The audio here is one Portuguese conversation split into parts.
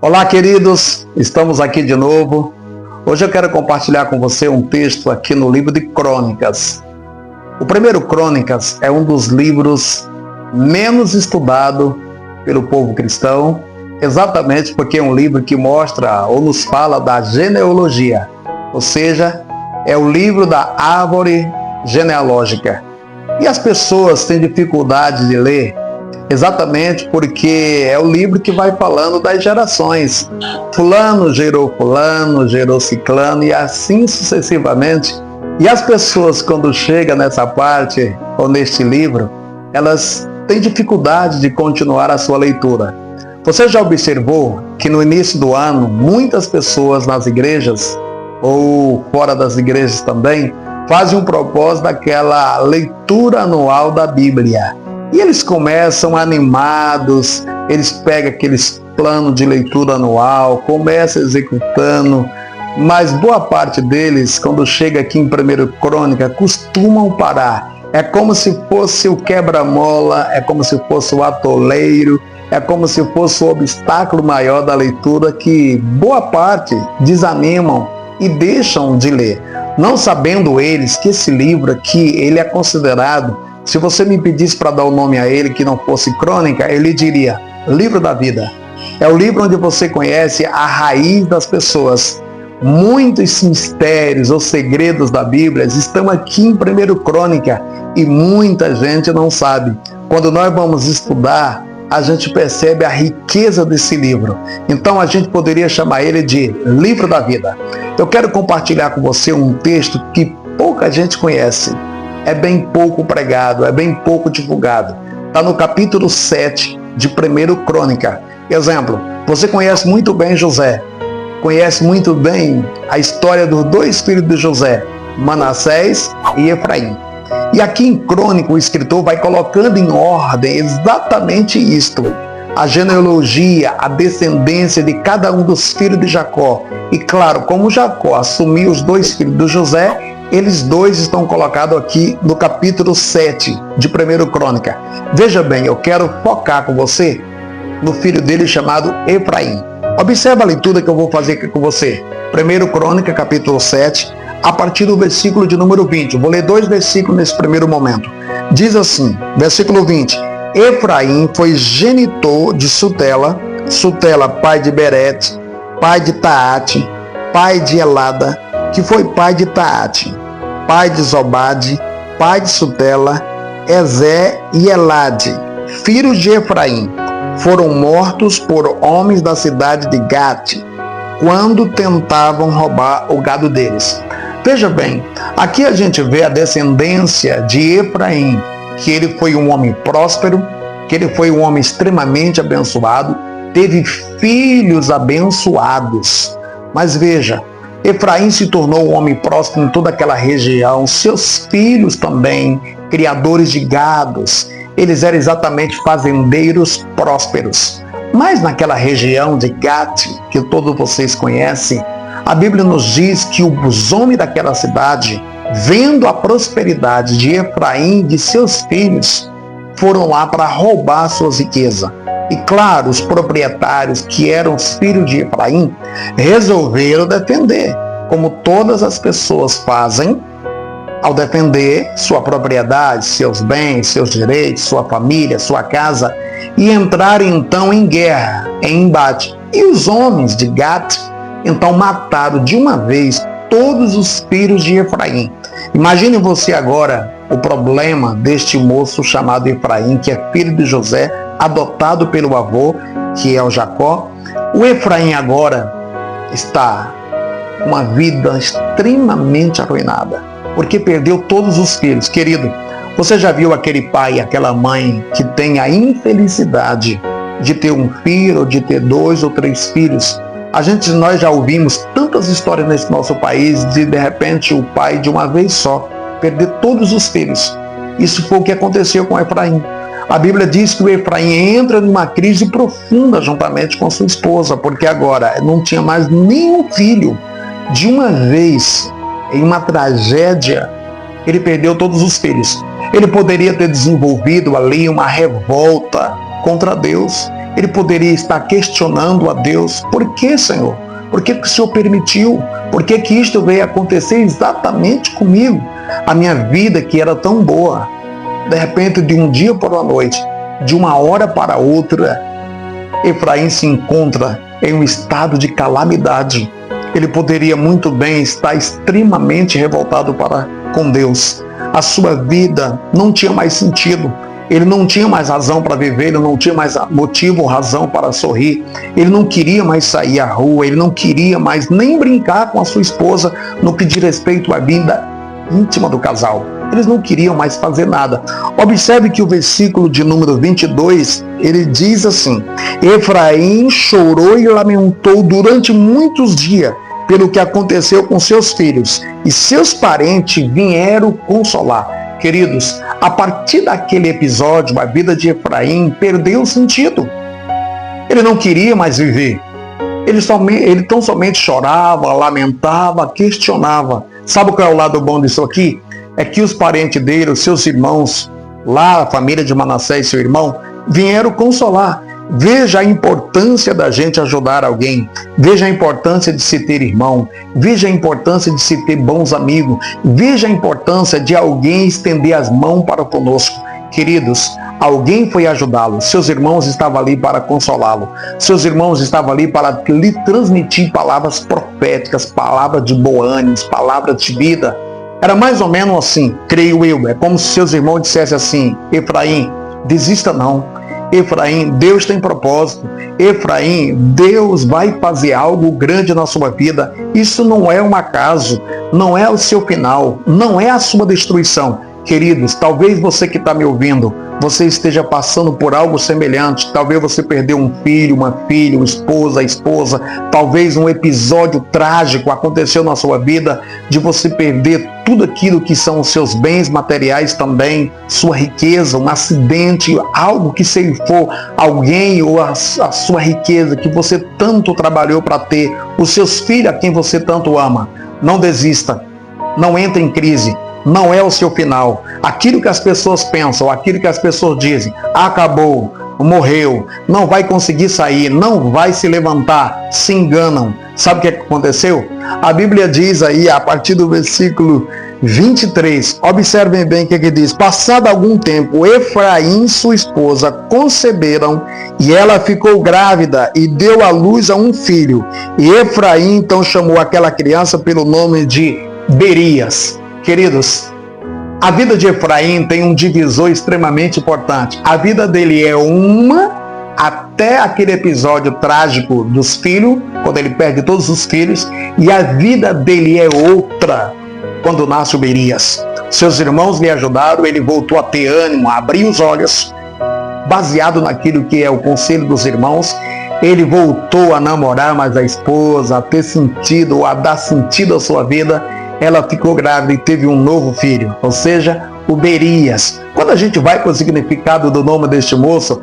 Olá, queridos, estamos aqui de novo. Hoje eu quero compartilhar com você um texto aqui no livro de Crônicas. O primeiro Crônicas é um dos livros menos estudado pelo povo cristão, exatamente porque é um livro que mostra ou nos fala da genealogia, ou seja, é o livro da árvore genealógica. E as pessoas têm dificuldade de ler exatamente porque é o livro que vai falando das gerações. Fulano, gerou ciclano e assim sucessivamente. E as pessoas, quando chegam nessa parte ou neste livro, elas têm dificuldade de continuar a sua leitura. Você já observou que no início do ano, muitas pessoas nas igrejas, ou fora das igrejas também, fazem um propósito daquela leitura anual da Bíblia. E eles começam animados, eles pegam aqueles planos de leitura anual, começam executando, mas boa parte deles, quando chega aqui em 1 Crônica, costumam parar. É como se fosse o quebra-mola, é como se fosse o atoleiro, é como se fosse o obstáculo maior da leitura que boa parte desanimam e deixam de ler. Não sabendo eles que esse livro aqui, ele é considerado, se você me pedisse para dar o nome a ele que não fosse Crônica, ele diria Livro da Vida. É o livro onde você conhece a raiz das pessoas. Muitos mistérios ou segredos da Bíblia estão aqui em 1 Crônica e muita gente não sabe. Quando nós vamos estudar, a gente percebe a riqueza desse livro. Então a gente poderia chamar ele de Livro da Vida. Eu quero compartilhar com você um texto que pouca gente conhece. É bem pouco pregado, é bem pouco divulgado. Está no capítulo 7 de 1 Crônica. Exemplo, você conhece muito bem José. Conhece muito bem a história dos dois filhos de José, Manassés e Efraim. E aqui em Crônica o escritor vai colocando em ordem exatamente isto. A genealogia, a descendência de cada um dos filhos de Jacó. E claro, como Jacó assumiu os dois filhos de José, eles dois estão colocados aqui no capítulo 7 de 1 Crônica. Veja bem, eu quero focar com você no filho dele chamado Efraim. Observa a leitura que eu vou fazer aqui com você. 1 Crônica, capítulo 7, a partir do versículo de número 20. Eu vou ler 2 versículos nesse primeiro momento. Diz assim, versículo 20. Efraim foi genitor de Sutela, Sutela pai de Berete, pai de Taate, pai de Elada, que foi pai de Taate, pai de Zobade, pai de Sutela, Ezé e Elade, filhos de Efraim, foram mortos por homens da cidade de Gate, quando tentavam roubar o gado deles. Veja bem, aqui a gente vê a descendência de Efraim, que ele foi um homem próspero, que ele foi um homem extremamente abençoado, teve filhos abençoados. Mas veja, Efraim se tornou um homem próspero em toda aquela região, seus filhos também, criadores de gados, eles eram exatamente fazendeiros prósperos. Mas naquela região de Gate, que todos vocês conhecem, a Bíblia nos diz que os homens daquela cidade, vendo a prosperidade de Efraim e de seus filhos, foram lá para roubar suas riquezas. E claro, os proprietários, que eram os filhos de Efraim, resolveram defender, como todas as pessoas fazem, ao defender sua propriedade, seus bens, seus direitos, sua família, sua casa, e entraram então em guerra, em embate. E os homens de Gate, então, mataram de uma vez todos os filhos de Efraim. Imagine você agora o problema deste moço chamado Efraim, que é filho de José, adotado pelo avô, que é o Jacó. O Efraim agora está com uma vida extremamente arruinada, porque perdeu todos os filhos. Querido, você já viu aquele pai, aquela mãe que tem a infelicidade de ter um filho, ou de ter 2 ou 3 filhos? Nós já ouvimos tantas histórias nesse nosso país de repente o pai de uma vez só perder todos os filhos. Isso foi o que aconteceu com Efraim. A Bíblia diz que o Efraim entra numa crise profunda juntamente com sua esposa, porque agora não tinha mais nenhum filho. De uma vez, em uma tragédia, ele perdeu todos os filhos. Ele poderia ter desenvolvido ali uma revolta contra Deus. Ele poderia estar questionando a Deus: por que, Senhor? Por que o Senhor permitiu? Por que isto veio acontecer exatamente comigo? A minha vida, que era tão boa, de repente, de um dia para a noite, de uma hora para outra, Efraim se encontra em um estado de calamidade. Ele poderia muito bem estar extremamente revoltado com Deus. A sua vida não tinha mais sentido. Ele não tinha mais razão para viver, ele não tinha mais motivo ou razão para sorrir. Ele não queria mais sair à rua, ele não queria mais nem brincar com a sua esposa no que diz respeito à vida íntima do casal. Eles não queriam mais fazer nada. Observe que o versículo de número 22, ele diz assim: Efraim chorou e lamentou durante muitos dias pelo que aconteceu com seus filhos, e seus parentes vieram consolar. Queridos, a partir daquele episódio, a vida de Efraim perdeu o sentido. Ele não queria mais viver. Ele tão somente chorava, lamentava, questionava. Sabe qual é o lado bom disso aqui? É que os parentes dele, os seus irmãos, lá a família de Manassés e seu irmão, vieram consolar. Veja a importância da gente ajudar alguém. Veja a importância de se ter irmão. Veja a importância de se ter bons amigos. Veja a importância de alguém estender as mãos para conosco. Queridos, alguém foi ajudá-lo. Seus irmãos estavam ali para consolá-lo. Seus irmãos estavam ali para lhe transmitir palavras proféticas, palavras de bom ânimo, palavras de vida. Era mais ou menos assim, creio eu. É como se seus irmãos dissessem assim: Efraim, desista não. Efraim, Deus tem propósito. Efraim, Deus vai fazer algo grande na sua vida. Isso não é um acaso, não é o seu final, não é a sua destruição. Queridos, talvez você que está me ouvindo, você esteja passando por algo semelhante. Talvez você perdeu um filho, uma filha, uma esposa. Talvez um episódio trágico aconteceu na sua vida, de você perder tudo aquilo que são os seus bens materiais também, sua riqueza, um acidente, algo que ceifou alguém, ou a sua riqueza que você tanto trabalhou para ter, os seus filhos a quem você tanto ama. Não desista, não entre em crise. Não é o seu final. Aquilo que as pessoas pensam, aquilo que as pessoas dizem: acabou, morreu, não vai conseguir sair, não vai se levantar, se enganam. Sabe o que aconteceu? A Bíblia diz aí, a partir do versículo 23, observem bem o que diz: passado algum tempo, Efraim e sua esposa conceberam, e ela ficou grávida e deu à luz a um filho. E Efraim então chamou aquela criança pelo nome de Berias. Queridos, a vida de Efraim tem um divisor extremamente importante. A vida dele é uma até aquele episódio trágico dos filhos, quando ele perde todos os filhos, e a vida dele é outra quando nasce o Berias. Seus irmãos lhe ajudaram, ele voltou a ter ânimo, a abrir os olhos, baseado naquilo que é o conselho dos irmãos. Ele voltou a namorar mais a esposa, a ter sentido, a dar sentido à sua vida. Ela ficou grávida e teve um novo filho, ou seja, o Berias. Quando a gente vai para o significado do nome deste moço,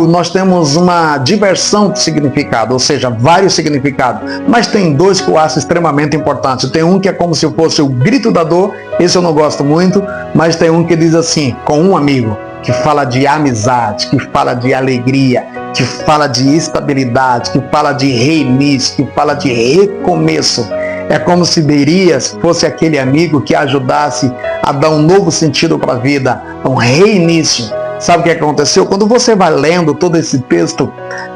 nós temos uma diversão de significado, ou seja, vários significados. Mas tem dois que eu acho extremamente importantes. Tem um que é como se fosse o grito da dor, esse eu não gosto muito, mas tem um que diz assim: com um amigo, que fala de amizade, que fala de alegria, que fala de estabilidade, que fala de reinício, que fala de recomeço. É como se Berias fosse aquele amigo que ajudasse a dar um novo sentido para a vida, um reinício. Sabe o que aconteceu? Quando você vai lendo todo esse texto,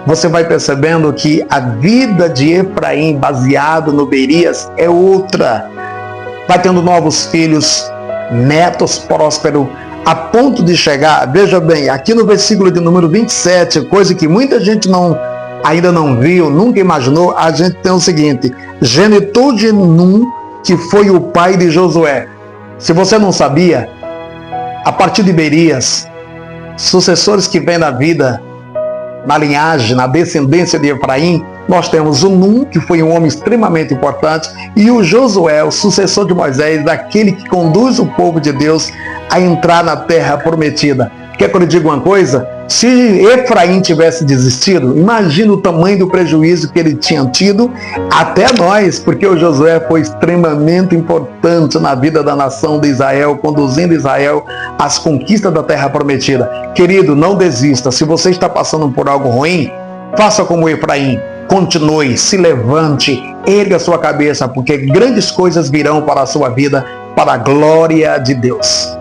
você vai percebendo que a vida de Efraim, baseado no Berias, é outra. Vai tendo novos filhos, netos prósperos, a ponto de chegar, veja bem, aqui no versículo de número 27, coisa que muita gente ainda não viu, nunca imaginou, a gente tem o seguinte: genitor de Num, que foi o pai de Josué. Se você não sabia, a partir de Berias, sucessores que vêm na vida, na linhagem, na descendência de Efraim, nós temos o Num, que foi um homem extremamente importante, e o Josué, o sucessor de Moisés, daquele que conduz o povo de Deus a entrar na terra prometida. Quer que eu lhe diga uma coisa? Se Efraim tivesse desistido, imagina o tamanho do prejuízo que ele tinha tido, até nós, porque o Josué foi extremamente importante na vida da nação de Israel, conduzindo Israel às conquistas da terra prometida. Querido, não desista. Se você está passando por algo ruim, faça como Efraim. Continue, se levante, erga sua cabeça, porque grandes coisas virão para a sua vida, para a glória de Deus.